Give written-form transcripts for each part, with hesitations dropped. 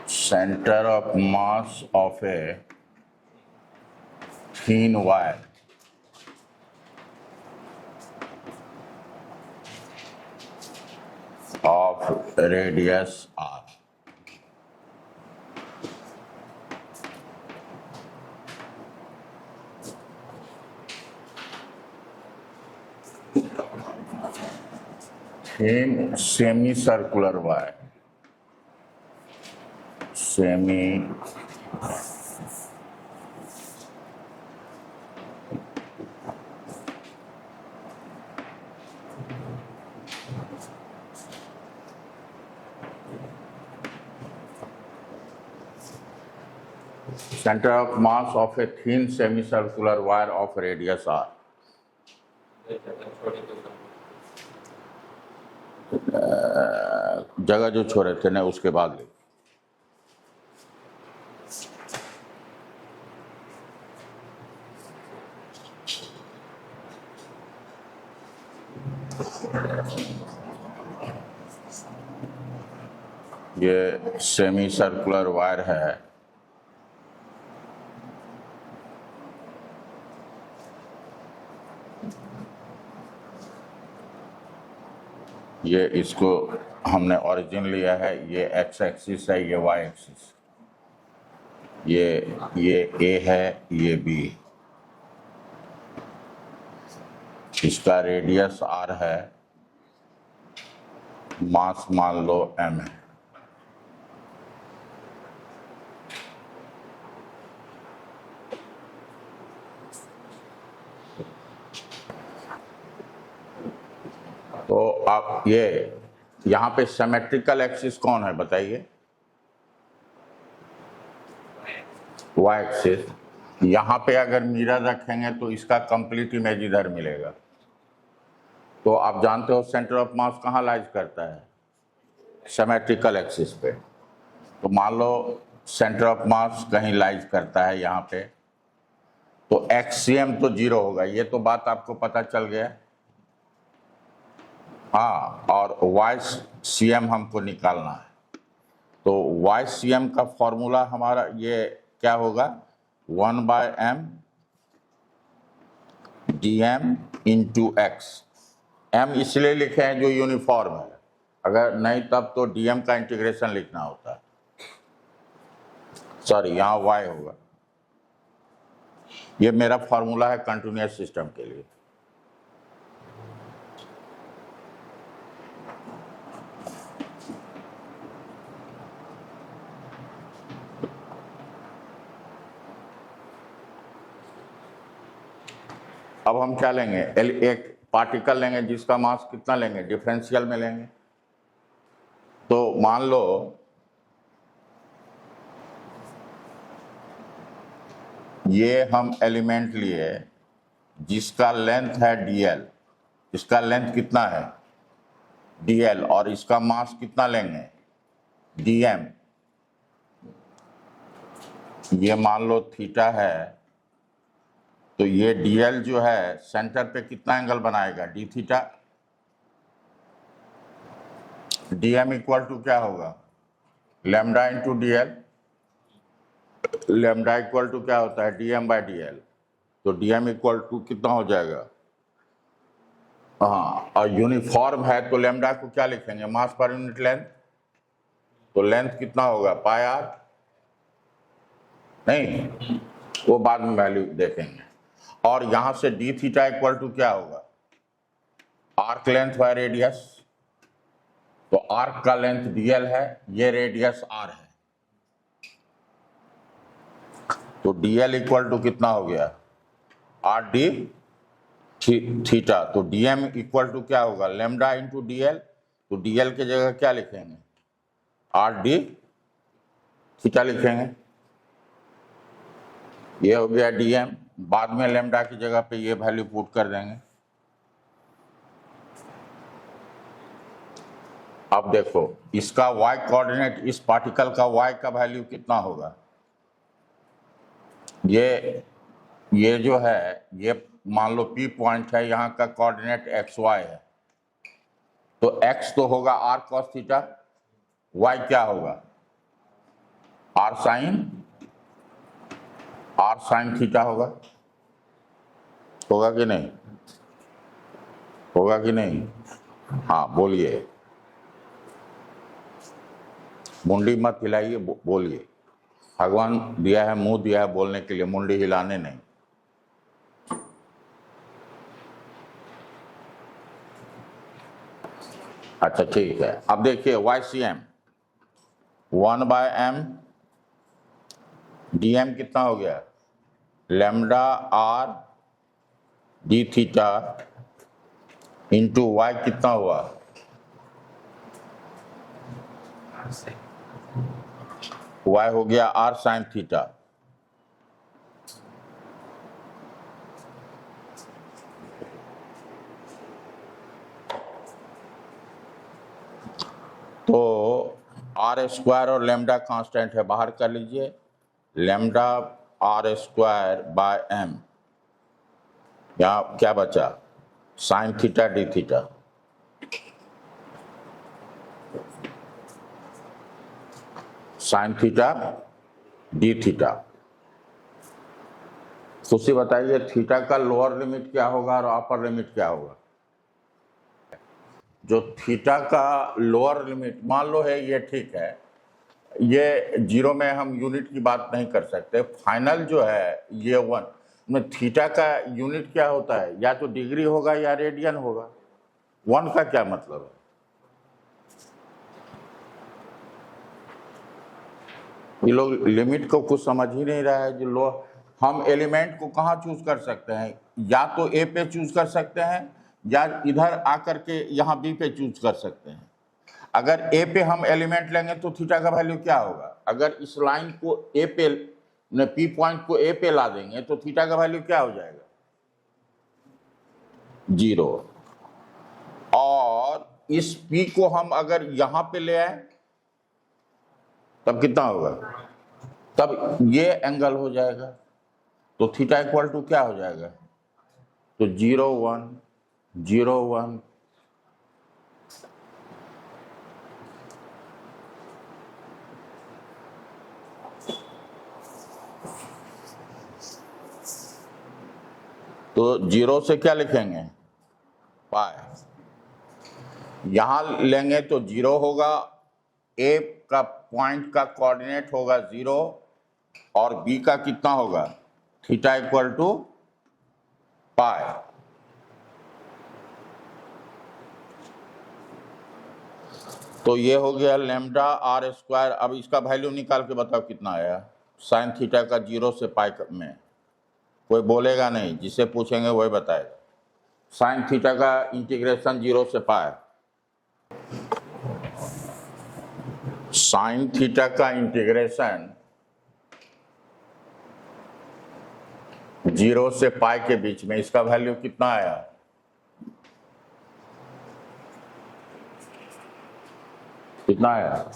center of mass of a thin wire of radius r. Thin semicircular wire. Center of mass of a thin semicircular wire of radius r. जगह जो छोड़े थे ना उसके बाद ले। ये सेमी सर्कुलर वायर है, ये इसको हमने ओरिजिन लिया है, ये एक्स एक्सिस है, ये वाई एक्सिस, ये ए है, ये बी, इसका रेडियस आर है, मास मान लो एम है। तो आप ये यहाँ पे सिमेट्रिकल एक्सिस कौन है बताइए? Y axis. यहाँ पे अगर मिरर रखेंगे तो इसका कंप्लीट इमेज इधर मिलेगा। तो आप जानते हो सेंटर ऑफ मास कहाँ लाइज करता है? सिमेट्रिकल एक्सिस पे। तो मान लो सेंटर ऑफ मास कहीं लाइज करता है यहाँ पे, तो एक्सीएम तो 0 होगा, ये तो बात आपको पता चल गया। हाँ, और वाई सी एम हमको निकालना है। तो वाई सी एम का फॉर्मूला हमारा ये क्या होगा? 1/m dm into x. m इसलिए लिखे हैं जो यूनिफॉर्म है, अगर नहीं तब तो dm का इंटीग्रेशन लिखना होता है। सॉरी, यहाँ y होगा। ये मेरा फॉर्मूला है कंटिन्यूअस सिस्टम के लिए। अब हम क्या लेंगे? एक पार्टिकल लेंगे जिसका मास कितना लेंगे? डिफरेंशियल में लेंगे। तो मान लो ये हम एलिमेंट लिए जिसका लेंथ है dl, इसका लेंथ कितना है? dl, और इसका मास कितना लेंगे? dm। ये मान लो थीटा है, तो ये dl जो है सेंटर पे कितना एंगल बनाएगा? d theta. dm equal to क्या होगा? Lambda into dl। Lambda equal to क्या होता है? dm/dl। तो dm इक्वल टू कितना हो जाएगा? हाँ, और यूनिफॉर्म है तो लैम्डा को क्या लिखेंगे? मास पर यूनिट लेंथ। तो लेंथ कितना होगा? पाई आर। नहीं, वो बाद में वैल्यू देखेंगे। और यहां से डी थीटा इक्वल टू क्या होगा? Arc length by radius. तो आर्क का लेंथ dl है, ये रेडियस r है, तो dl इक्वल टू कितना हो गया? r d theta. तो dm इक्वल टू क्या होगा? Lambda into dl। तो dl की जगह क्या लिखेंगे? r d थीटा लिखेंगे। ये हो गया dm। बाद में लैम्डा की जगह पे ये वैल्यू पुट कर देंगे। अब देखो इसका y कोऑर्डिनेट, इस पार्टिकल का y का वैल्यू कितना होगा? ये जो है, ये मान लो P पॉइंट है, यहाँ का कोऑर्डिनेट XY है, तो X तो होगा R cos थीटा, Y क्या होगा R sin थीटा होगा कि नहीं? होगा कि नहीं? हाँ बोलिए, मुंडी मत हिलाइए, बोलिए। भगवान दिया है, मुंह दिया है बोलने के लिए, मुंडी हिलाने नहीं। अच्छा ठीक है, अब देखिए YCM 1/m dm कितना हो गया, lambda r d theta into y कितना हुआ, y हो गया r sin थीटा। तो r स्क्वायर और लैम्डा कांस्टेंट है, बाहर कर लीजिए, lambda r square by m, यहाँ क्या बचा sine theta D theta, sine theta D theta. तो बताइए थीटा का लोअर लिमिट क्या होगा और अपर लिमिट क्या होगा? जो थीटा का लोअर लिमिट मान लो है, ये ठीक है, ये जीरो में हम यूनिट की बात नहीं कर सकते, फाइनल जो है ये 1 में थीटा का यूनिट क्या होता है, या तो डिग्री होगा या रेडियन होगा। 1 का क्या मतलब है? ये लोग लिमिट को कुछ समझ ही नहीं रहा है। जो लोग, हम एलिमेंट को कहाँ चूज कर सकते हैं, या तो ए पे चूज कर सकते हैं या इधर आकर के यहाँ बी पे चूज कर सकते हैं। अगर ए पे हम एलिमेंट लेंगे तो थीटा का वैल्यू क्या होगा? अगर इस लाइन को ए पे, पी पॉइंट को ए पे ला देंगे तो थीटा का वैल्यू क्या हो जाएगा? 0। और इस पी को हम अगर यहां पे ले आए तब कितना होगा? तब ये एंगल हो जाएगा, तो थीटा इक्वल टू क्या हो जाएगा? तो 0 1 0 1। तो 0 से क्या लिखेंगे? पाई। यहां लेंगे तो 0 होगा, ए का पॉइंट का कोऑर्डिनेट होगा 0 और बी का कितना होगा? थीटा इक्वल टू पाई। तो ये हो गया लैम्डा आर स्क्वायर। अब इसका वैल्यू निकाल के बताओ कितना आया साइन थीटा का 0 से पाई में। कोई बोलेगा नहीं, जिसे पूछेंगे वही बताएगा। साइन थीटा का इंटीग्रेशन 0 से पाई, साइन थीटा का इंटीग्रेशन 0 से पाई के बीच में, इसका वैल्यू कितना आया? कितना आया?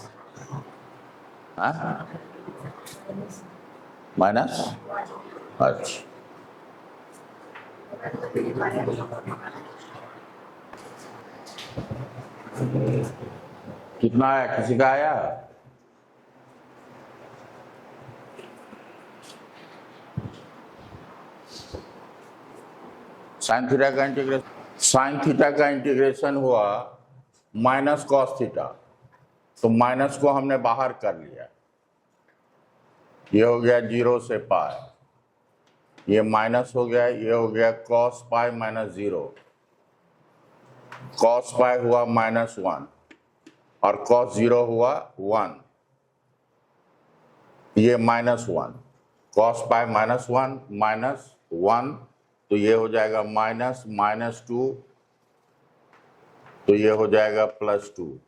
माइनस। अच्छा, कितना आया? किसी का आया? साइन थीटा का इंटीग्रेशन, साइन थीटा का इंटीग्रेशन हुआ माइनस कॉस थीटा, तो माइनस को हमने बाहर कर लिया, ये हो गया 0 से पाई, ये माइनस हो गया, ये हो गया cos pi minus 0, cos pi हुआ -1 और कॉस 0 हुआ 1, ये -1, कॉस पाई -1 -1, तो ये हो जाएगा -2, तो ये हो जाएगा +2।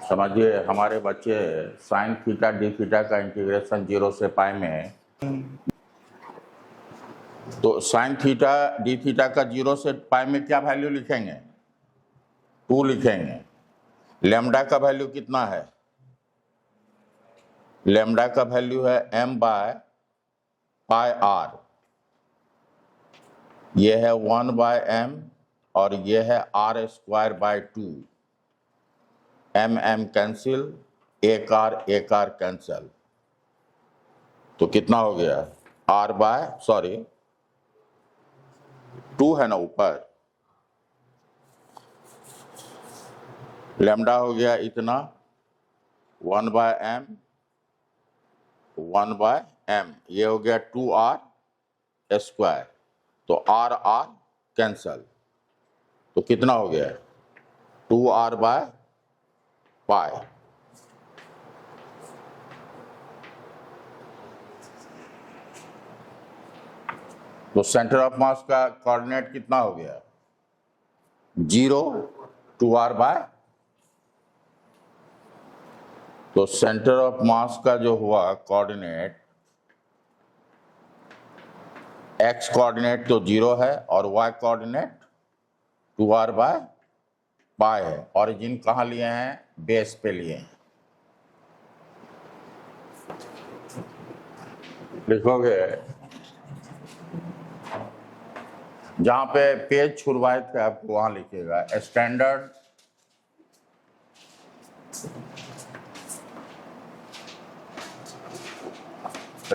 समझिए हमारे बच्चे साइन थीटा डी थीटा का इंटीग्रेशन 0 से पाई में, तो साइन थीटा डी थीटा का 0 से पाई में क्या वैल्यू लिखेंगे? 2 लिखेंगे। लैम्डा का वैल्यू कितना है? लेमडा का वैल्यू है m बाय पाई आर, ये है 1 बाय m और ये है r square by 2। m cancel, एक r कैंसिल, तो कितना हो गया r बाय, सॉरी 2 है ना ऊपर, लेमडा हो गया इतना 1 बाय m, 1 बाय m, ये हो गया 2r स्क्वायर, तो r कैंसल, तो कितना हो गया 2r बाय पाई। तो सेंटर ऑफ मास का कोऑर्डिनेट कितना हो गया 0, 2r बाय, तो सेंटर ऑफ मास का जो हुआ कोऑर्डिनेट, x कोऑर्डिनेट तो 0 है और y coordinate 2r by pi है। ऑरिजिन कहाँ लिए हैं, बेस पे लिए हैं। लिखोगे जहां पे पेज छुड़वाए थे आपको वहां लिखिएगा standard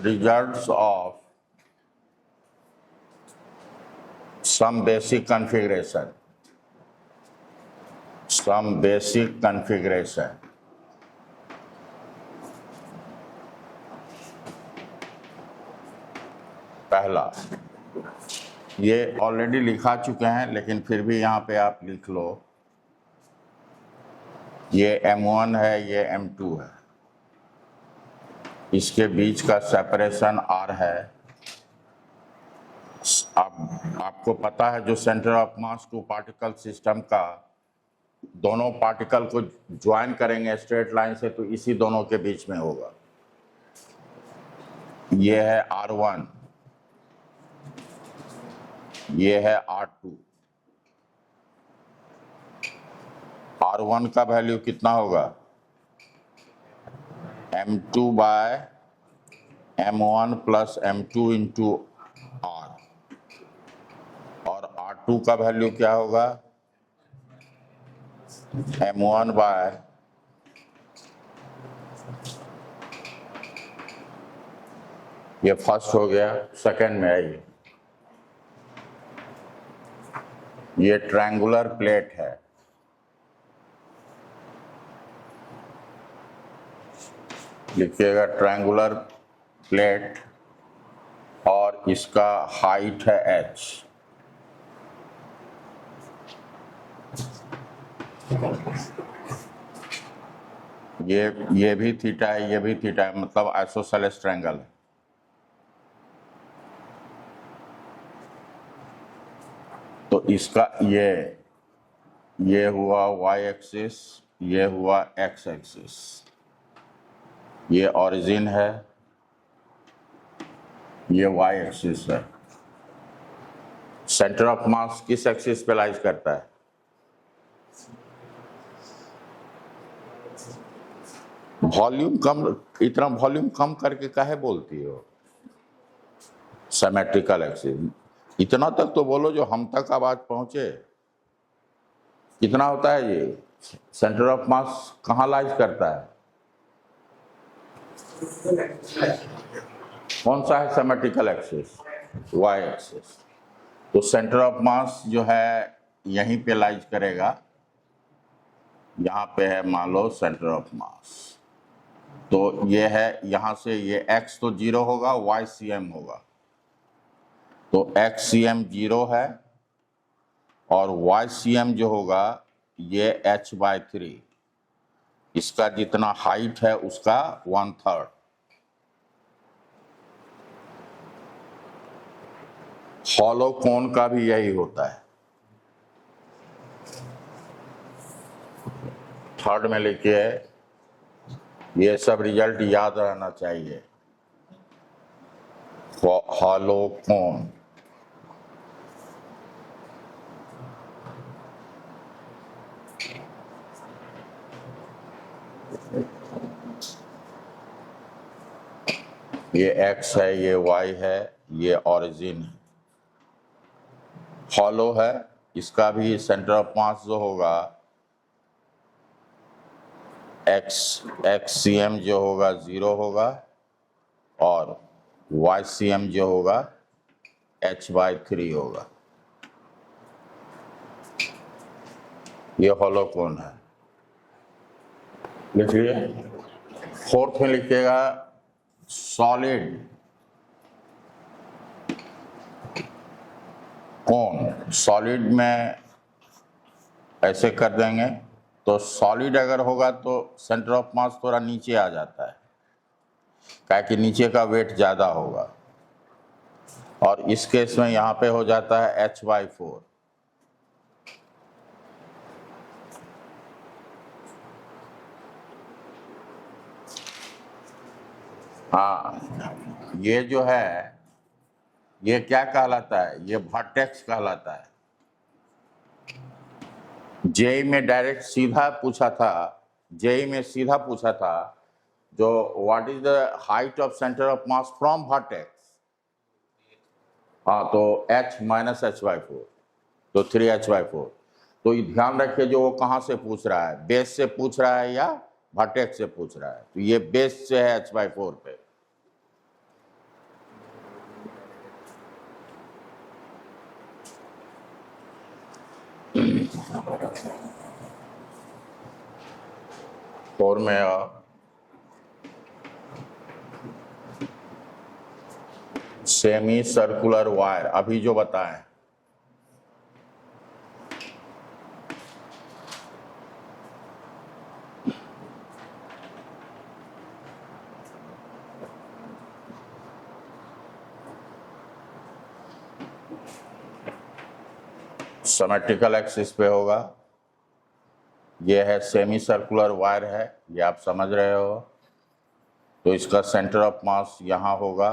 results of some basic configuration, पहला, ये ऑलरेडी लिखा चुके हैं लेकिन फिर भी यहाँ पे आप लिख लो, ये M1 है, ये M2 है, इसके बीच का सेपरेशन R है। अब आपको पता है जो centre of mass two particle system का, दोनों पार्टिकल को ज्वाइन करेंगे स्ट्रेट लाइन से तो इसी दोनों के बीच में होगा। ये है R1, ये है R2। R1 का वैल्यू कितना होगा M2 bye M1 plus M2 into R, और R2 का वैल्यू क्या होगा M1 बाय ये फर्स्ट हो गया, सेकंड में है ये ट्रायंगुलर प्लेट है, लिखिएगा ट्रायंगुलर प्लेट और इसका हाइट है h। ये भी थीटा है, ये भी थीटा है, मतलब आइसोसेलेस ट्रायंगल है। तो इसका ये हुआ y एक्सिस, ये हुआ x एक्सिस, ये ओरिजिन है, ये y एक्सिस है। सेंटर ऑफ मास किस एक्सिस पे लाइज करता है, वॉल्यूम कम, इतना वॉल्यूम कम करके काहे बोलती हो, सिमेट्रिकल एक्सिस, इतना तक तो बोलो जो हम तक आवाज पहुंचे। कितना होता है ये, सेंटर ऑफ मास कहाँ लाइज करता है, कौन सा है सिमेट्रिकल एक्सिस, y एक्सिस। तो सेंटर ऑफ मास जो है यहीं पे लाइज करेगा, यहाँ पे है मान लो सेंटर ऑफ मास, तो ये है यहाँ से ये x तो 0 होगा, y cm होगा, तो x cm 0 है और y cm जो होगा ये h/3, इसका जितना हाइट है उसका 1/3। हॉलो कोन का भी यही होता है। थर्ड में लिखिए, ये सब रिजल्ट याद रहना चाहिए। हॉलो कोन, ये x है, ये y है, ये ओरिजिन है। हॉलो है, इसका भी सेंटर ऑफ मास जो होगा xcm जो होगा 0 होगा और ycm जो होगा h/3 होगा। ये हॉलो कोन है। लिखिए, फोर्थ में लिखिएगा सॉलिड कोन। सॉलिड में ऐसे कर देंगे तो सॉलिड अगर होगा तो सेंटर ऑफ मास थोड़ा नीचे आ जाता है, क्या कि नीचे का वेट ज़्यादा होगा, और इस केस में यहाँ पे हो जाता है h/4। हाँ, ये जो है ये क्या कहलाता है, ये वर्टेक्स कहलाता है। जेई में डायरेक्ट सीधा पूछा था, जेई में सीधा पूछा था जो what is the height of centre of mass from vertex. हाँ, तो h माइनस h/4, तो 3h/4। तो ये ध्यान रखिए जो वो कहाँ से पूछ रहा है, बेस से पूछ रहा है या वर्टेक्स से पूछ रहा है। तो ये बेस से है h/4 पे। और में सेमी सर्कुलर वायर अभी जो बताएं, सिमेट्रिकल एक्सिस पे होगा। ये है सेमी सर्कुलर वायर है, ये आप समझ रहे हो। तो इसका सेंटर ऑफ मास यहाँ होगा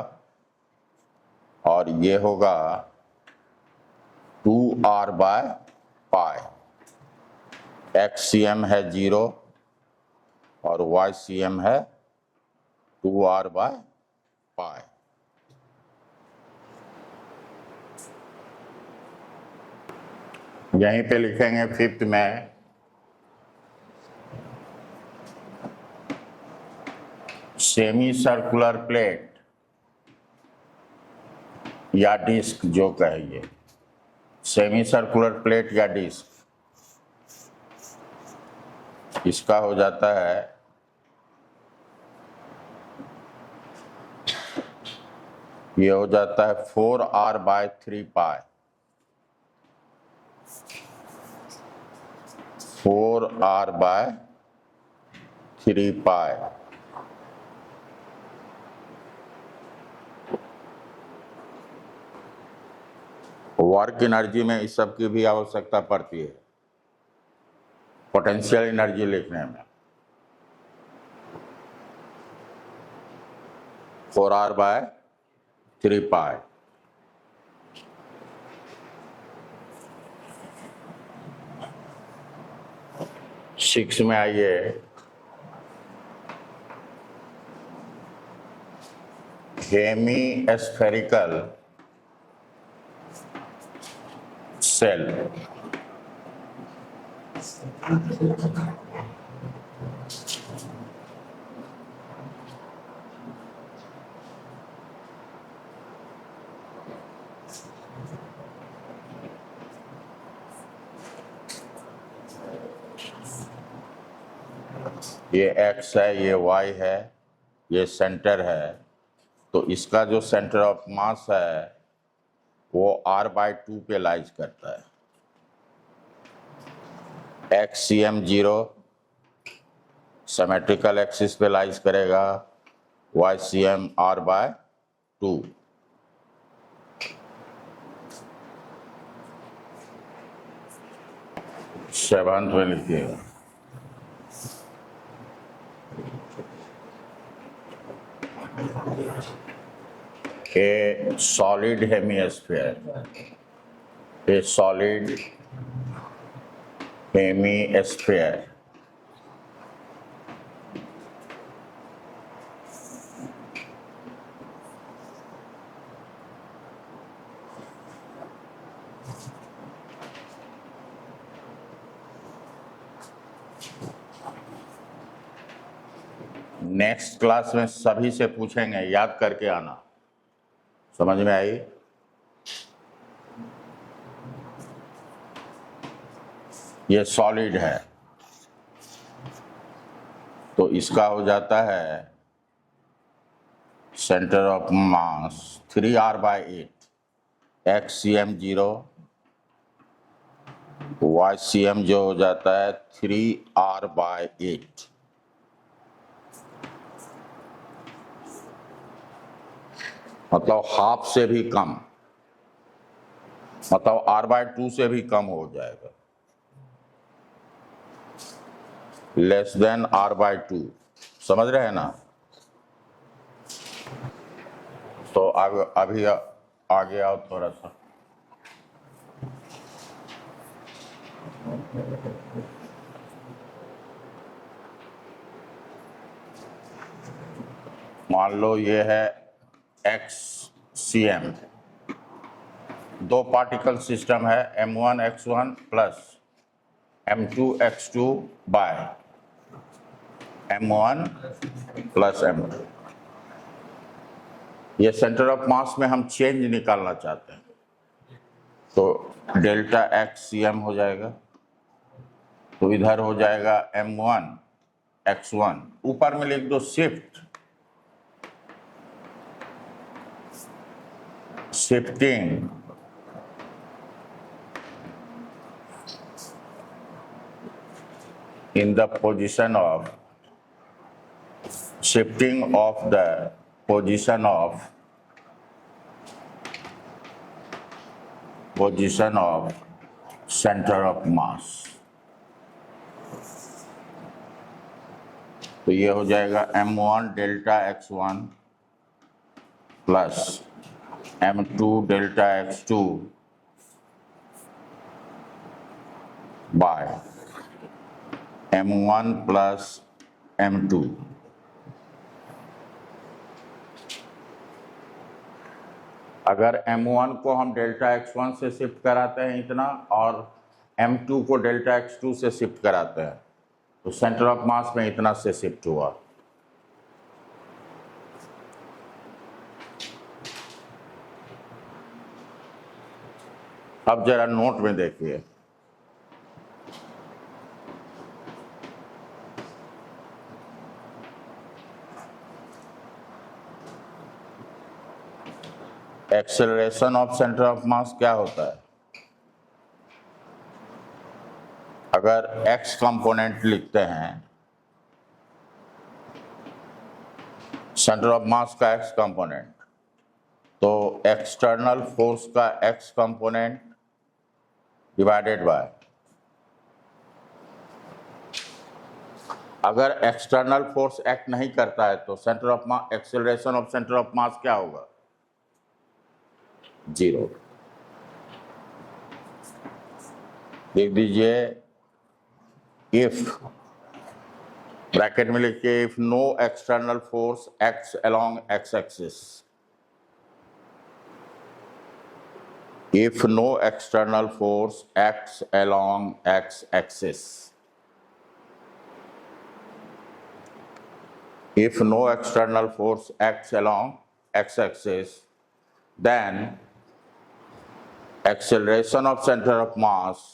और ये होगा 2r/π। xcm है 0 और ycm है 2r/π। यहीं पे लिखेंगे फिफ्थ में सेमी सर्कुलर प्लेट या डिस्क जो कहिए, सेमी सर्कुलर प्लेट या डिस्क, इसका हो जाता है ये हो जाता है 4r/3π। 4r/3π। वर्क एनर्जी में इस सब की भी आवश्यकता पड़ती है पोटेंशियल एनर्जी लिखने में। 4r/3π। सिक्स में आइए, हेमी स्फेरिकल सेल। ये x है, ये y है, ये सेंटर है। तो इसका जो सेंटर ऑफ मास है वो r/2 पे लाइज करता है। xcm 0 सिमेट्रिकल एक्सिस पे लाइज करेगा, ycm r/2। सेवंथ में लिखिएगा a solid hemisphere, a solid hemisphere next class में सभी से पूछेंगे, याद करके आना। समझ में आई? ये सॉलिड है तो इसका हो जाता है centre of mass 3r/8, xcm 0, ycm जो हो जाता है 3r/8। मतलब हाफ से भी कम, मतलब r/2 से भी कम हो जाएगा, लेस देन r/2। समझ रहे हैं ना? तो अभी आगे आओ थोड़ा सा। मान लो ये है XCM, दो पार्टिकल सिस्टम है, M1x1 plus M2x2 bye M1 plus M2। ये सेंटर ऑफ मास में हम चेंज निकालना चाहते हैं, तो डेल्टा XCM हो जाएगा। तो इधर हो जाएगा M1x1, ऊपर में लिख दो shifting in the position of shifting of the position of center of mass। तो ये हो जाएगा M1 delta x1 plus M2 delta x2 by M1 plus M2। अगर M1 को हम डेल्टा x1 से शिफ्ट कराते हैं इतना, और M2 को डेल्टा x2 से शिफ्ट कराते हैं, तो सेंटर ऑफ मास में इतना से शिफ्ट हुआ। अब जरा नोट में देखिए, acceleration of centre of mass क्या होता है? अगर x कंपोनेंट लिखते हैं, सेंटर ऑफ मास का x कंपोनेंट, तो एक्सटर्नल फोर्स का x कंपोनेंट डिवाइडेड बाय, अगर एक्सटर्नल फोर्स एक्ट नहीं करता है तो centre of mass, acceleration of centre of mass क्या होगा? 0। लिख दीजिए इफ, ब्रैकेट में लिखिए, if no external force acts along x axis, if no external force acts along x axis, if no external force acts along x axis, then acceleration of center of mass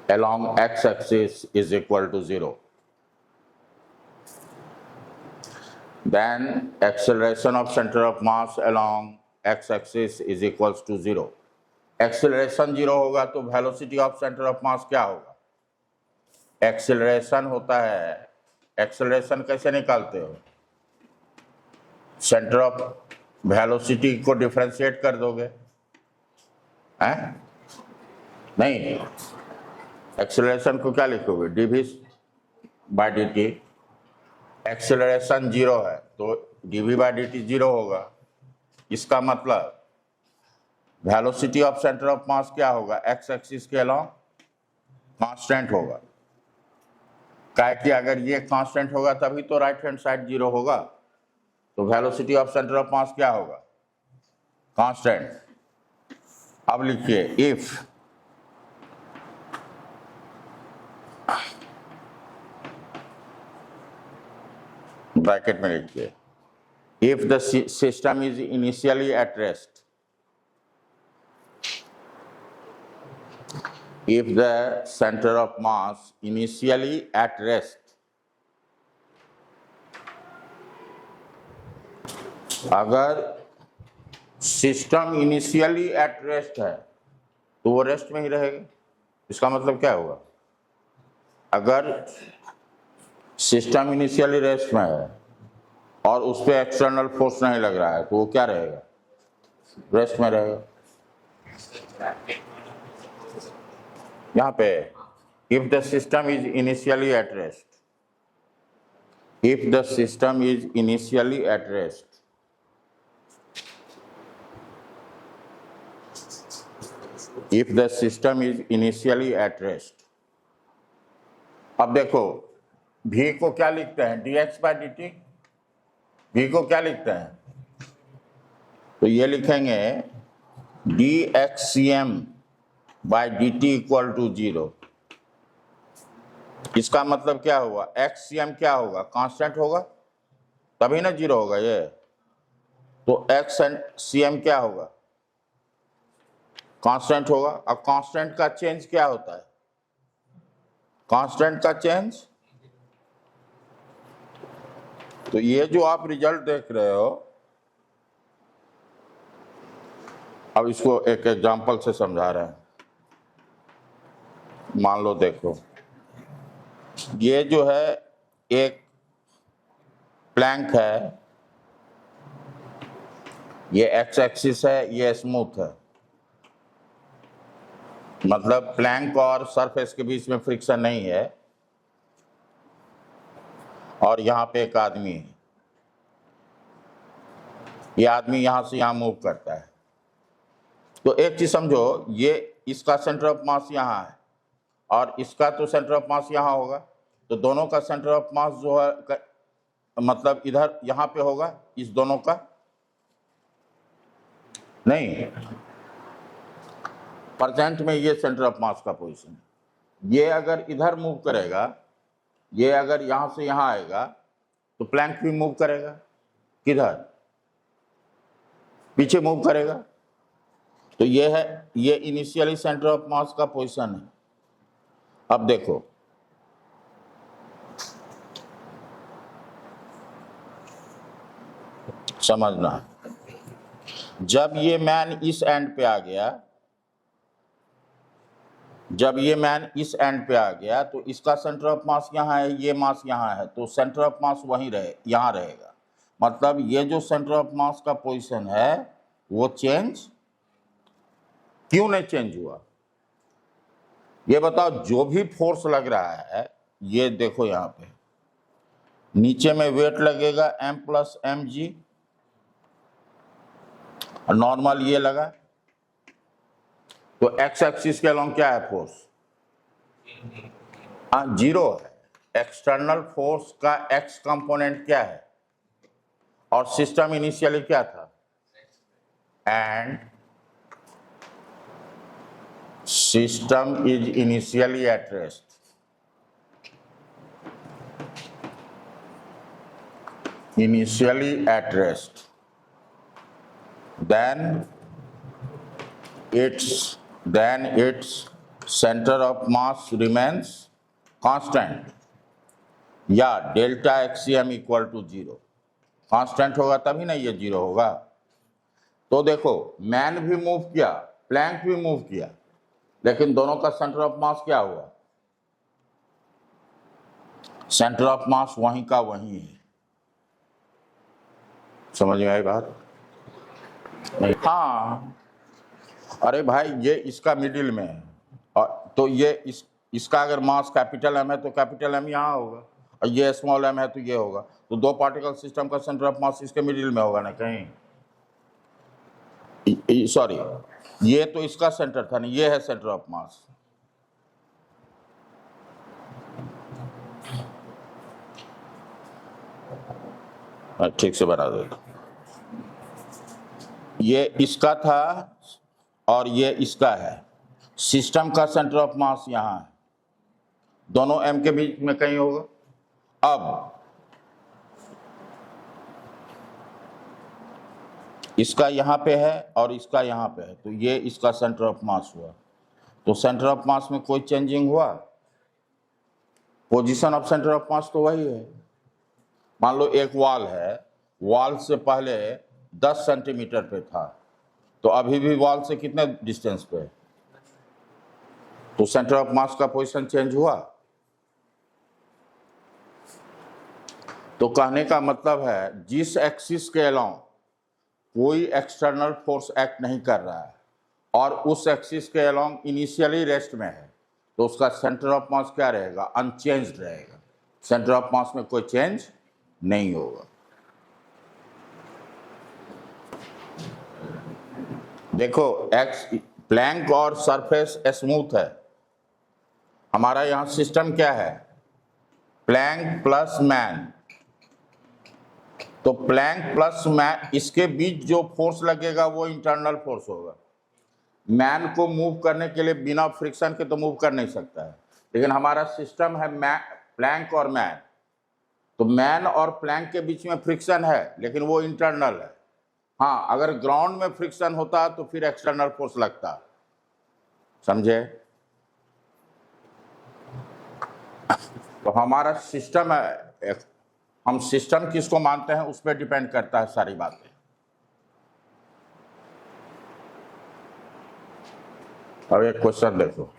along x axis is equal to 0. Then acceleration of center of mass along x axis is equals to 0. Acceleration 0 होगा तो velocity of centre of mass क्या होगा? Acceleration होता है, acceleration कैसे निकालते हो? Centre of velocity को डिफरेंशिएट कर दोगे, हैं? नहीं, एक्सेलरेशन को क्या लिखोगे? dv/dt। एक्सेलरेशन 0 है तो dv/dt 0 होगा। इसका मतलब velocity of centre of mass क्या होगा? एक्स एक्सिस के अलोंग कांस्टेंट होगा। क्या कि अगर ये कांस्टेंट होगा तभी तो राइट हैंड साइड 0 होगा, तो velocity of centre of mass क्या होगा? कांस्टेंट। अब लिखिए इफ ब्रैकेट में लिखिए, if the system is initially at rest, if the center of mass initially at rest, अगर सिस्टम इनिशियली एट रेस्ट है तो वो रेस्ट में ही रहेगा। इसका मतलब क्या हुआ, अगर सिस्टम इनिशियली रेस्ट में है और उस पर एक्सटर्नल फोर्स नहीं लग रहा है तो वो क्या रहेगा, रेस्ट में रहेगा। यहाँ पे if the system is initially at rest, if the system is initially at rest, if the system is initially at rest, अब देखो v को क्या लिखते हैं, dx by dt, v को क्या लिखते हैं, तो ये लिखेंगे dxcm by dt equal to 0। इसका मतलब क्या हुआ, xcm क्या होगा, कांस्टेंट होगा, तभी ना 0 होगा ये, तो x एंड cm क्या होगा, कांस्टेंट होगा। अब कांस्टेंट का चेंज क्या होता है, कांस्टेंट का चेंज, तो ये जो आप रिजल्ट देख रहे हो, अब इसको एक एग्जांपल से समझा रहे हैं। मान लो देखो, ये जो है एक प्लैंक है, ये एक्स एक्सिस है, ये स्मूथ है, मतलब प्लैंक और सरफेस के बीच में फ्रिक्शन नहीं है, और यहां पे एक आदमी है, ये आदमी यहां से यहां मूव करता है। तो एक चीज समझो, ये इसका सेंटर ऑफ मास यहां है और इसका तो सेंटर ऑफ मास यहां होगा, तो दोनों का सेंटर ऑफ मास जो है मतलब इधर यहां पे होगा, इस दोनों का नहीं, प्रेजेंट में ये सेंटर ऑफ मास का पोजीशन है। ये अगर इधर मूव करेगा, ये अगर यहां से यहां आएगा तो प्लैंक भी मूव करेगा, किधर, पीछे मूव करेगा। तो ये है, ये इनिशियली सेंटर ऑफ मास का पोजीशन है। अब देखो, समझना, जब ये मैन इस एंड पे आ गया, जब ये मैन इस एंड पे आ गया तो इसका सेंटर ऑफ मास यहाँ है, ये मास यहाँ है, तो सेंटर ऑफ मास वहीं यहाँ रहेगा। मतलब ये जो सेंटर ऑफ मास का पोजीशन है वो चेंज क्यों नहीं चेंज हुआ, ये बताओ। जो भी फोर्स लग रहा है, ये देखो यहाँ पे नीचे में वेट लगेगा m plus m g, normal ये लगा, तो एक्स एक्सिस के अलोंग क्या है फोर्स, 0 है। एक्सटर्नल फोर्स का एक्स कंपोनेंट क्या है, और सिस्टम इनिशियली क्या था, and system is initially at rest. Initially at rest, then its center of mass remains constant, या डेल्टा एक्सीएम इक्वल टू 0। कांस्टेंट होगा तभी ना ये 0 होगा। तो देखो, मैन भी मूव किया, प्लैंक भी मूव किया, लेकिन दोनों का सेंटर ऑफ मास क्या हुआ, सेंटर ऑफ मास वहीं का वहीं है। समझ में आई बात? हाँ, अरे भाई ये इसका मिडिल में है, और तो ये इसका अगर मास कैपिटल एम है तो कैपिटल एम यहाँ होगा, और ये स्मॉल एम है तो ये होगा। तो दो पार्टिकल सिस्टम का सेंटर ऑफ मास इसके मिडिल में होगा ना कहीं, सॉरी, ये तो इसका सेंटर था ना, ये है सेंटर ऑफ मास। ठीक से बना दो, ये इसका था और ये इसका है। सिस्टम का सेंटर ऑफ मास यहाँ है, दोनों एम के बीच में कहीं होगा। अब इसका यहाँ पे है और इसका यहाँ पे है, तो ये इसका सेंटर ऑफ मास हुआ। तो सेंटर ऑफ मास में कोई चेंजिंग हुआ? पोजीशन ऑफ सेंटर ऑफ मास तो वही है। मान लो एक वॉल है, वॉल से पहले 10 सेंटीमीटर पे था, तो अभी भी वॉल से कितने डिस्टेंस पे है? तो सेंटर ऑफ मास का पोजीशन चेंज हुआ। तो कहने का मतलब है जिस एक्सिस के अलोंग कोई एक्सटर्नल फोर्स एक्ट नहीं कर रहा है और उस एक्सिस के अलोंग इनिशियली रेस्ट में है, तो उसका सेंटर ऑफ मास क्या रहेगा? अनचेंज्ड रहेगा। सेंटर ऑफ मास में कोई चेंज नहीं होगा। देखो एक्स प्लैंक और सरफेस स्मूथ है। हमारा यहां सिस्टम क्या है? Plank plus man. तो प्लैंक प्लस मैन, इसके बीच जो फोर्स लगेगा वो इंटरनल फोर्स होगा। मैन को मूव करने के लिए बिना फ्रिक्शन के तो मूव कर नहीं सकता है, लेकिन हमारा सिस्टम है प्लैंक और मैन। तो मैन और प्लैंक के बीच में फ्रिक्शन है, लेकिन वो इंटरनल है। हाँ, अगर ग्राउंड में फ्रिक्शन होता तो फिर एक्सटर्नल फोर्स लगता। समझे? तो हमारा सिस्टम है, हम सिस्टम किसको मानते हैं उस पर डिपेंड करता है सारी बातें। अब एक क्वेश्चन देखो,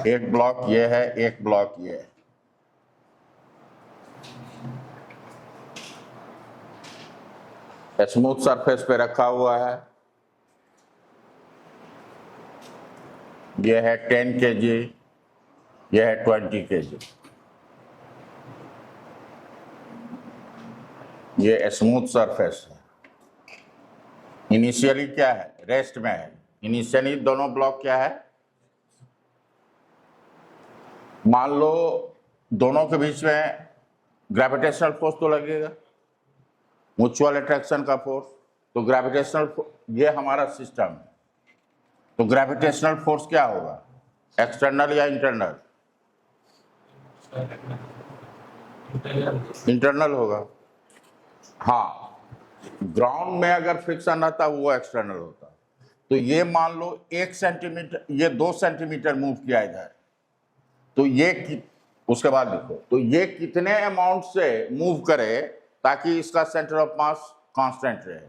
एक ब्लॉक ये है, एक ब्लॉक ये है। स्मूथ सरफेस पे रखा हुआ है। ये है 10 kg, ये है 20 kg। ये स्मूथ सरफेस है। इनिशियली क्या है? रेस्ट में है। इनिशियली दोनों ब्लॉक क्या है? मान लो दोनों के बीच में ग्रेविटेशनल फोर्स तो लगेगा, म्यूचुअल अट्रैक्शन का फोर्स। तो ग्रेविटेशनल, ये हमारा सिस्टम है। तो ग्रेविटेशनल फोर्स क्या होगा? एक्सटर्नल या इंटरनल? इंटरनल होगा। हाँ, ग्राउंड में अगर फ्रिक्शन रहता वो एक्सटर्नल होता। तो ये मान लो 1 सेंटीमीटर, ये 2 सेंटीमीटर मूव किया इधर, तो ये उसके बाद देखो तो ये कितने अमाउंट से मूव करे ताकि इसका सेंटर ऑफ मास कांस्टेंट रहे,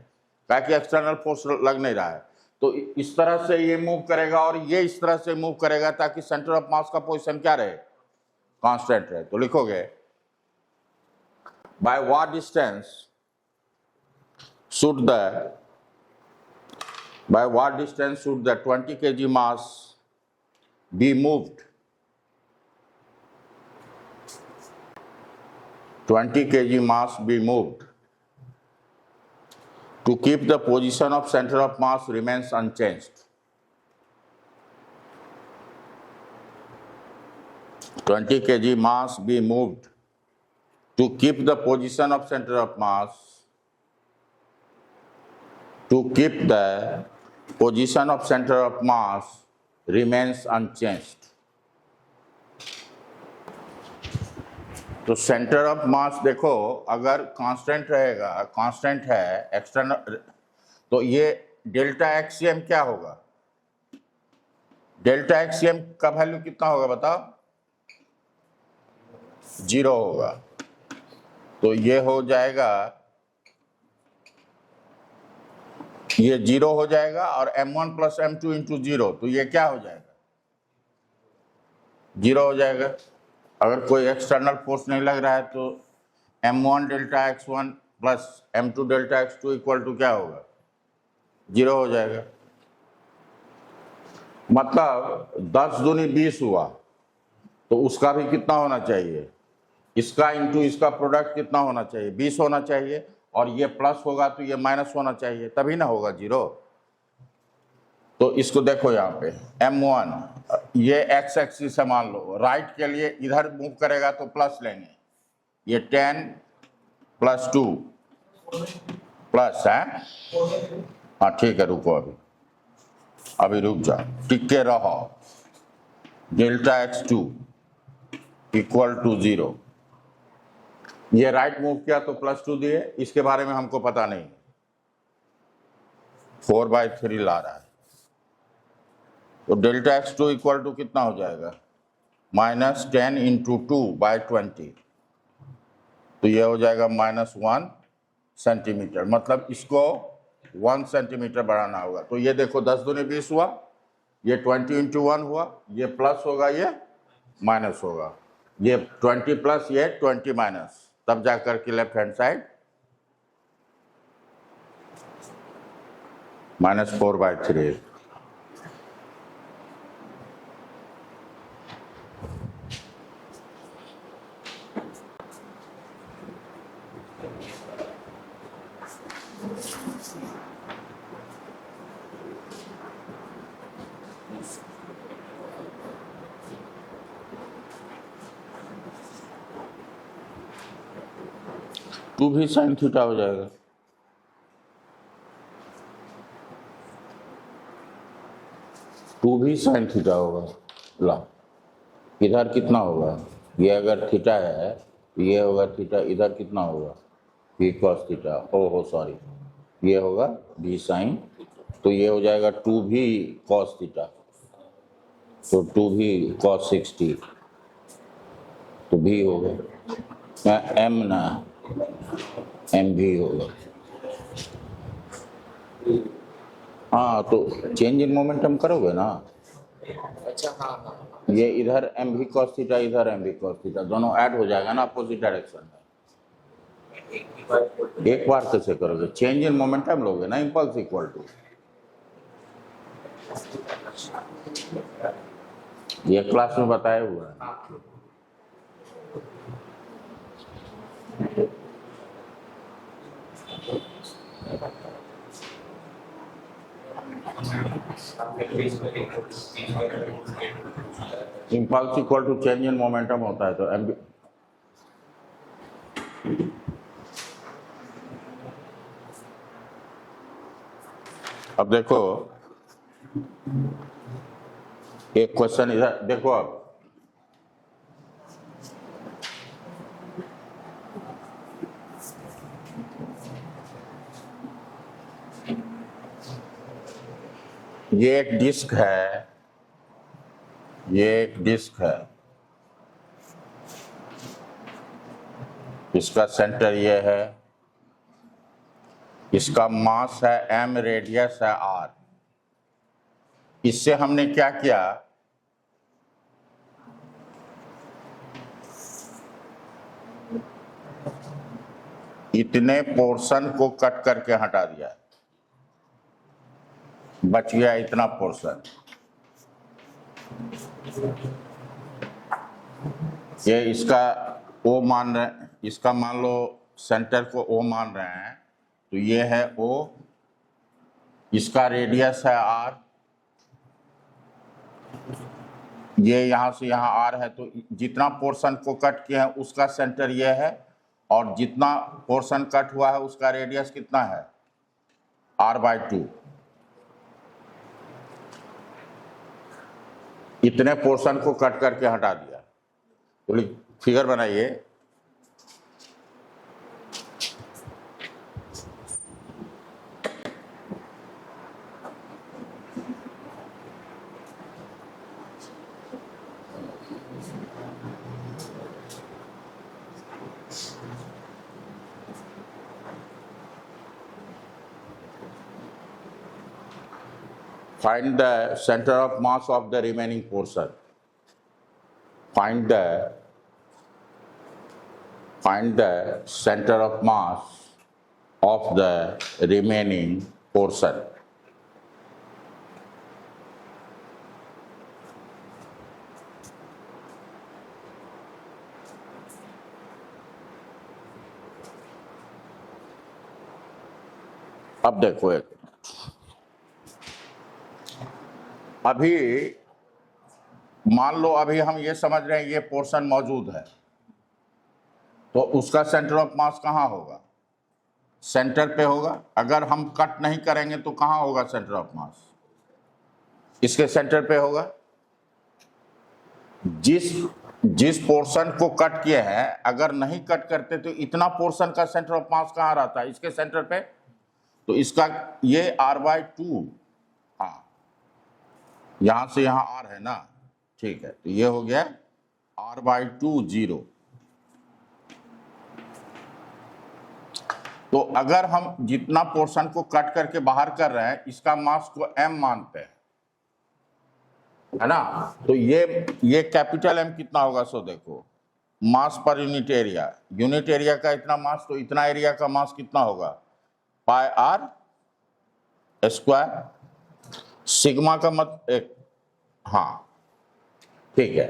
ताकि एक्सटर्नल फोर्स लग नहीं रहा है। तो इस तरह से ये मूव करेगा और ये इस तरह से मूव करेगा ताकि सेंटर ऑफ मास का पोजीशन क्या रहे? कांस्टेंट रहे। तो लिखोगे by what distance should the 20 kg mass be moved? 20 kg mass be moved to keep the position of center of mass remains unchanged. 20 kg mass be moved to keep the position of center of mass remains unchanged. तो centre of मास देखो अगर constant रहेगा, constant है external, तो ये delta axiom क्या होगा? Delta axiom का वैल्यू कितना होगा बताओ? 0 होगा। तो ये हो जाएगा, ये 0 हो जाएगा और m1 प्लस m2 इंटू 0, तो ये क्या हो जाएगा? 0 हो जाएगा। अगर कोई एक्सटर्नल फोर्स नहीं लग रहा है तो m1 delta x1 plus m2 delta x2 equal to क्या होगा? 0 हो जाएगा। मतलब 10 दूनी 20 हुआ, तो उसका भी कितना होना चाहिए? इसका इंटू इसका प्रोडक्ट कितना होना चाहिए? 20 होना चाहिए। और ये प्लस होगा तो ये माइनस होना चाहिए, तभी ना होगा 0। तो इसको देखो यहाँ पे m1, ये x एक्सिस है मान लो, राइट के लिए इधर मूव करेगा तो प्लस लेंगे, ये 10 प्लस 2 प्लस है। हाँ ठीक है, रुको अभी रुक जाओ, टिक के रहो। Delta x2 equal to 0। ये राइट मूव किया तो +2 दिए, इसके बारे में हमको पता नहीं, 4/3 ला रहा है। तो डेल्टा x2 इक्वल टू कितना हो जाएगा, -10 × 2/20, तो ये हो जाएगा -1 सेंटीमीटर। मतलब इसको 1 सेंटीमीटर बढ़ाना होगा। तो ये देखो 10 दूनी 20 हुआ, ये 20 × 1 हुआ, ये प्लस होगा, ये माइनस होगा, ये 20 प्लस, ये 20 माइनस, तब जाकर के लेफ्ट हैंड साइड -4/3। टू भी साइन थीटा हो जाएगा। टू भी साइन थीटा होगा। ला, इधर कितना होगा, ये अगर थीटा है तो ये होगा थीटा, इधर कितना होगा v cos थीटा, ओहो सॉरी, ये होगा v साइन, तो ये हो जाएगा 2v cos थीटा, तो 2v cos 60, तो v होगा m ना, mv होगा। हाँ, तो चेंज इन मोमेंटम करोगे ना। अच्छा, हाँ, ये इधर mv cos थीटा, इधर mv cos थीटा, दोनों ऐड हो जाएगा ना अपोजिट डायरेक्शन में। एक बार कैसे करोगे, चेंज इन मोमेंटम लोगे ना, इंपल्स इक्वल टू, ये क्लास में बताया हुआ है। Impulse equal to change in momentum होता है, तो mv, अब देखो एक क्वेश्चन इधर देखो, अब ये एक डिस्क है, ये एक डिस्क है, इसका सेंटर ये है, इसका मास है m, रेडियस है r। इससे हमने क्या किया, इतने पोर्शन को कट करके हटा दिया, बच गया इतना पोर्शन। ये इसका O मान रहे, इसका मान लो सेंटर को O मान रहे हैं, तो ये है O, इसका रेडियस है R, ये यहाँ से यहाँ R है, तो जितना पोर्शन को कट किया है उसका सेंटर ये है, और जितना पोर्शन कट हुआ है उसका रेडियस कितना है, R/2। इतने पोर्शन को कट करके हटा दिया। तो फिगर बनाइए, find the center of mass of the remaining portion. Find the center of mass of the remaining portion. अब देखो, एक अभी मान लो अभी हम ये समझ रहे हैं ये पोर्शन मौजूद है, तो उसका सेंटर ऑफ मास कहाँ होगा, सेंटर पे होगा। अगर हम कट नहीं करेंगे तो कहाँ होगा सेंटर ऑफ मास, इसके सेंटर पे होगा। जिस जिस पोर्शन को कट किए हैं, अगर नहीं कट करते तो इतना पोर्शन का सेंटर ऑफ मास कहाँ रहता है? इसके सेंटर पे। तो इसका ये r/2, हाँ, यहां से यहां r है ना, ठीक है, तो ये हो गया r/2 0। तो अगर हम जितना पोर्शन को कट करके बाहर कर रहे हैं, इसका मास को m मानते हैं, है ना, तो ये कैपिटल M कितना होगा? सो देखो, मास पर यूनिट एरिया का इतना मास, तो इतना एरिया का मास कितना होगा? पाई r स्क्वायर। सिग्मा का हाँ, ठीक है,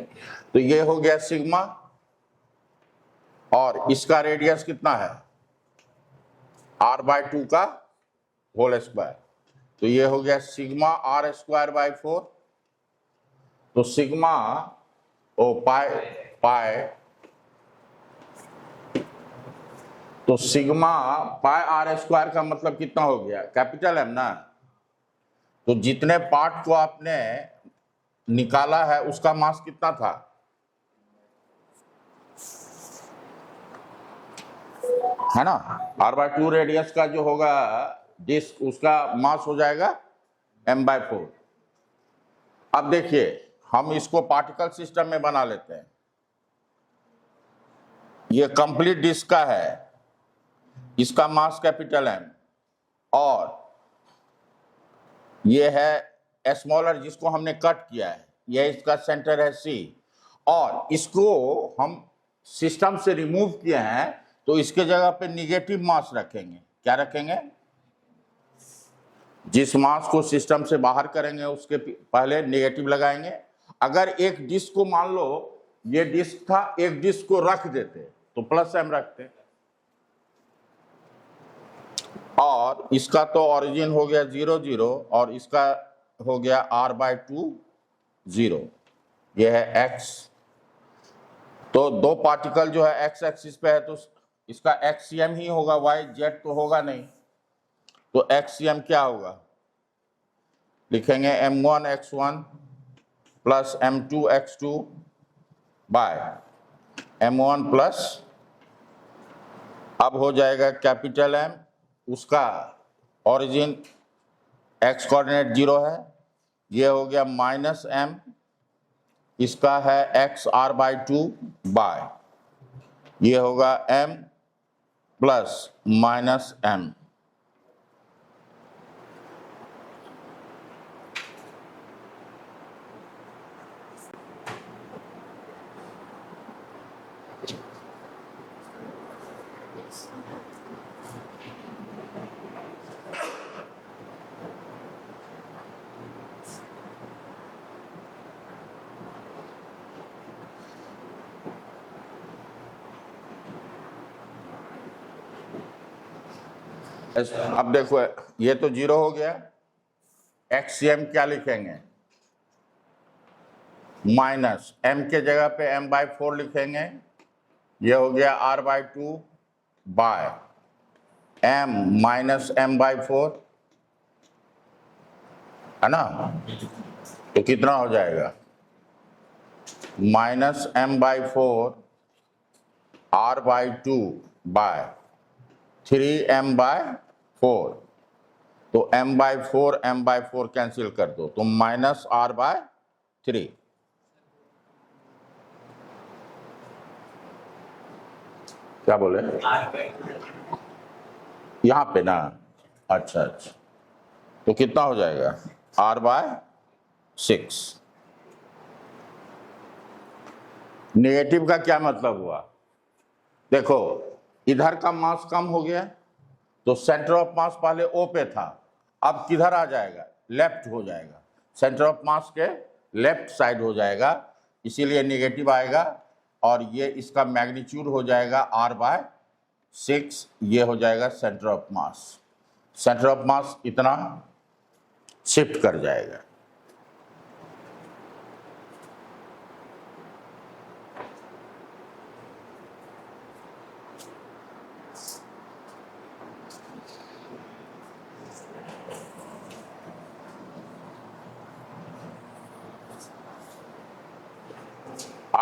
तो ये हो गया सिग्मा, और इसका रेडियस कितना है? r/2 का होल स्क्वायर, तो ये हो गया सिग्मा r²/4। तो सिग्मा पाई तो सिग्मा पाई r² का मतलब कितना हो गया? कैपिटल M ना। तो जितने पार्ट को आपने निकाला है उसका मास कितना था? है ना, r/2 रेडियस का जो होगा डिस्क, उसका मास हो जाएगा m/4। अब देखिए, हम इसको पार्टिकल सिस्टम में बना लेते हैं। ये कंप्लीट डिस्क का है, इसका मास कैपिटल M, और ये है स्मॉलर जिसको हमने कट किया है, यह इसका सेंटर है C, और इसको हम सिस्टम से रिमूव किए हैं, तो इसके जगह पे निगेटिव मास रखेंगे। क्या रखेंगे? जिस मास को सिस्टम से बाहर करेंगे उसके पहले निगेटिव लगाएंगे। अगर एक डिस्क को, मान लो ये डिस्क था, एक डिस्क को रख देते तो प्लस M रखते, और इसका तो ओरिजिन हो गया 0 0, और इसका हो गया r/2 0। यह है x। तो दो पार्टिकल जो है x एक्सिस पे है, तो इसका xcm ही होगा, y z तो होगा नहीं। तो xcm क्या होगा? लिखेंगे m1x1 plus m2x2 bye m1 plus, अब हो जाएगा कैपिटल M, उसका ओरिजिन x कोऑर्डिनेट 0 है, ये हो गया -m, इसका है x r/2 बाय, ये होगा m प्लस -m। अब देखो, ये तो 0 हो गया, xcm क्या लिखेंगे? माइनस m के जगह पे m/4 लिखेंगे, ये हो गया r/2 bye m minus m/4, है ना, तो कितना हो जाएगा? -m/4 r/2 बाय 3m/4, तो m/4 कैंसिल कर दो, तो -r/3। क्या बोले? यहां पे ना, अच्छा, तो कितना हो जाएगा? r/6। नेगेटिव का क्या मतलब हुआ? देखो, इधर का मास कम हो गया, तो सेंटर ऑफ मास पहले O पे था, अब किधर आ जाएगा? लेफ्ट हो जाएगा, सेंटर ऑफ मास के लेफ्ट साइड हो जाएगा, इसीलिए नेगेटिव आएगा, और ये इसका मैग्नीट्यूड हो जाएगा r/6, ये हो जाएगा centre of mass. Centre of मास इतना शिफ्ट कर जाएगा।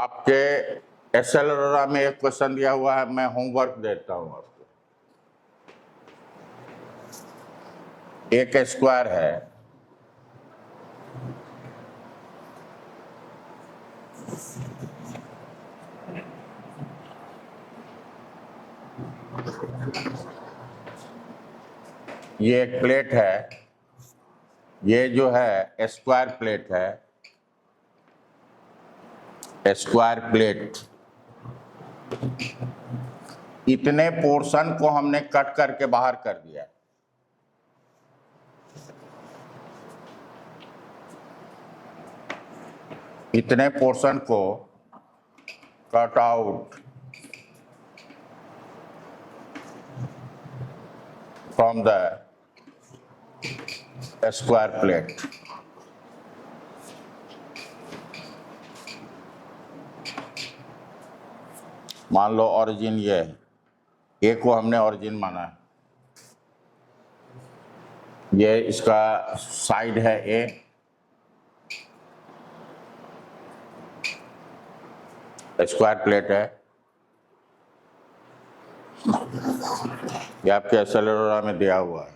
आपके एसेलेरोरा में एक क्वेश्चन दिया हुआ है, मैं होमवर्क देता हूं आपको। एक स्क्वायर है, ये एक प्लेट है, ये जो है स्क्वायर प्लेट है, स्क्वायर प्लेट। इतने पोर्शन को हमने कट करके बाहर कर दिया। इतने पोर्शन को cut out from the square plate. मान लो ओरिजिन ये है, ए को हमने ओरिजिन माना है, ये इसका साइड है ए, स्क्वायर प्लेट है, ये आपके एसेलेरोरा में दिया हुआ है।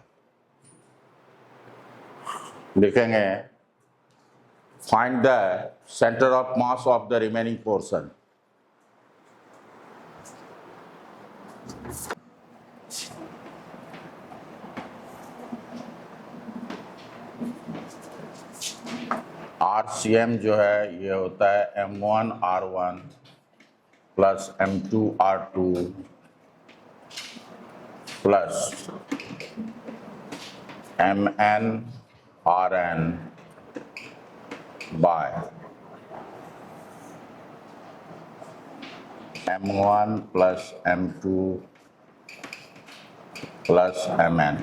लिखेंगे find the centre of mass of the remaining portion. RCM जो है ये होता है M1 R1 plus M2 R2 plus MN RN by M1 plus M2 plus MN।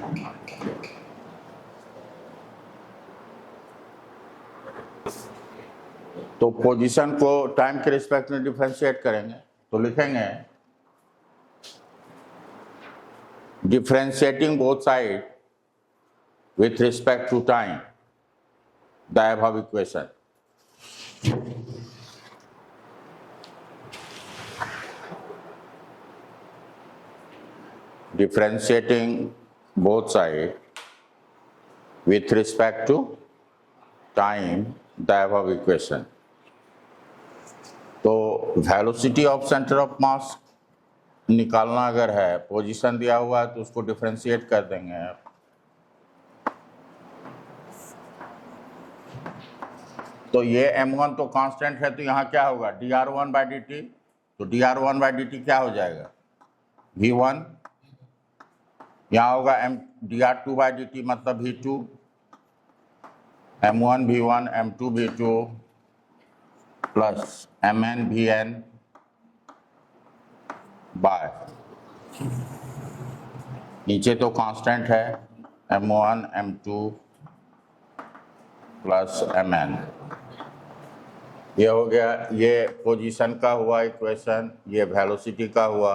तो पोजीशन को टाइम के रिस्पेक्ट में डिफरेंशिएट करेंगे, तो लिखेंगे differentiating both side with respect to time, the above equation. Differentiating both sides with respect to time, the above equation. तो velocity of centre of मास निकालना अगर है, पोजीशन दिया हुआ है तो उसको डिफरेंशिएट कर देंगे आप। तो ये M1 तो कांस्टेंट है, तो यहाँ क्या होगा dr1 बाई डी टी, तो dr1 बाई डी टी क्या हो जाएगा v1, यहाँ होगा dr2 बाई डी टी मतलब v2, M1 v1 M2 v2 plus Mn vn bye, नीचे तो कांस्टेंट है M1 M2 प्लस Mn। ये हो गया, ये पोजीशन का हुआ इक्वेशन, ये वेलोसिटी का हुआ।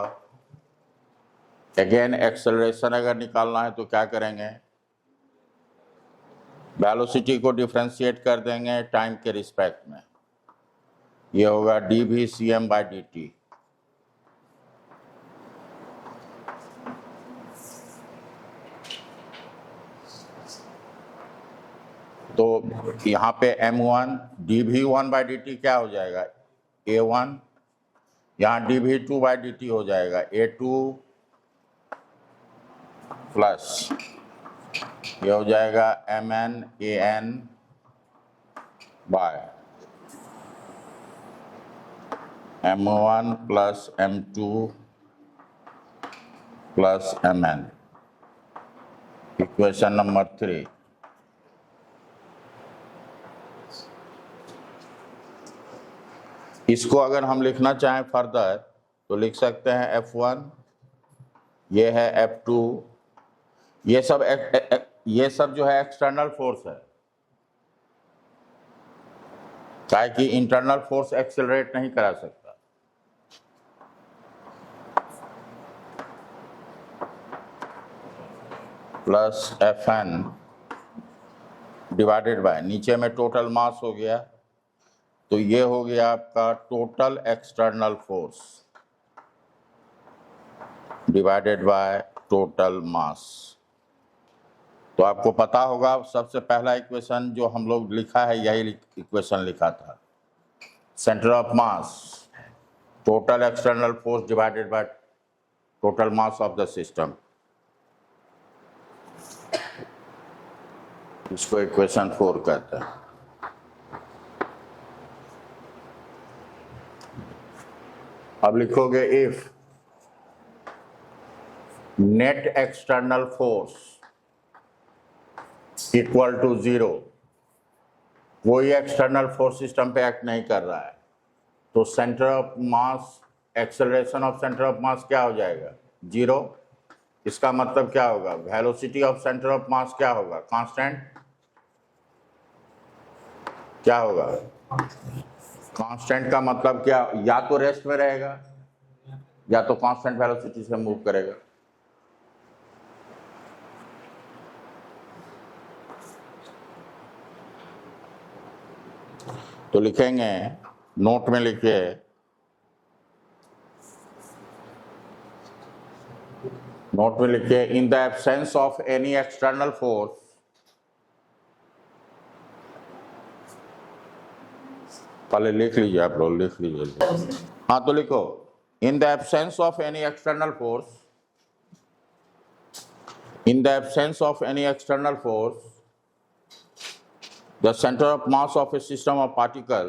अगेन एक्सेलरेशन अगर निकालना है तो क्या करेंगे, वेलोसिटी को डिफरेंशिएट कर देंगे टाइम के रिस्पेक्ट में, ये होगा dvcm बाई डी टी। तो यहाँ पे M1 dv1 by D T क्या हो जाएगा a1, यहाँ dv2 बाई डी टी हो जाएगा a2 प्लस ये हो जाएगा Mn an by M1 plus M2 plus Mn। Equation number 3। इसको अगर हम लिखना चाहें फर्दर तो लिख सकते हैं F1, ये है F2, ये सब जो है एक्सटर्नल फोर्स है, क्या कि इंटरनल फोर्स एक्सेलरेट नहीं करा सकता। प्लस Fn डिवाइडेड बाय, नीचे में टोटल मास हो गया तो ये हो गया आपका total external force divided by total मास। तो आपको पता होगा सबसे पहला इक्वेशन जो हम लोग लिखा है यही इक्वेशन लिखा था, centre of mass total external force divided by total mass of the system. इसको इक्वेशन 4 कहते हैं। अब लिखोगे if net external force equal to 0, कोई एक्सटर्नल फोर्स सिस्टम पे एक्ट नहीं कर रहा है, तो centre of mass acceleration of centre of mass क्या हो जाएगा? 0। इसका मतलब क्या होगा? Velocity of centre of mass क्या होगा? कांस्टेंट। क्या होगा? कांस्टेंट का मतलब क्या? या तो रेस्ट में रहेगा या तो कांस्टेंट वेलोसिटी से मूव करेगा। तो लिखेंगे, नोट में लिखिए, in the absence of any external force, पहले लिख लीजिए आप लोग, लिख लीजिए। हाँ तो लिखो, in the absence of any external force, the center of mass of a system of particle,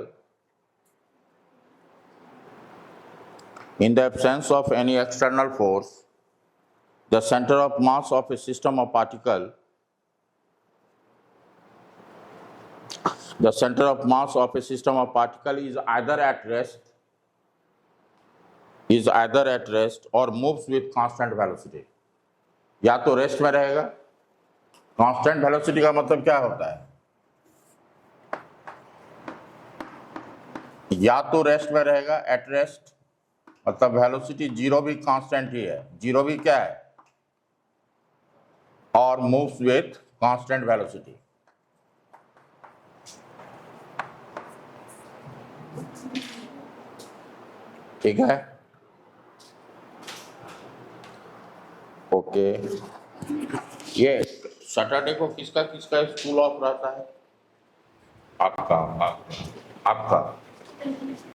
in the absence of any external force, the center of mass of a system of particle, is either at rest or moves with constant velocity। या तो rest में रहेगा, constant velocity का मतलब क्या होता है? या तो रेस्ट में रहेगा, एट रेस्ट मतलब वेलोसिटी 0 भी कांस्टेंट ही है, 0 भी क्या है? और मूव्स विथ कांस्टेंट वेलोसिटी। ठीक है, ओके। ये सैटरडे को किसका स्कूल ऑफ रहता है? आपका।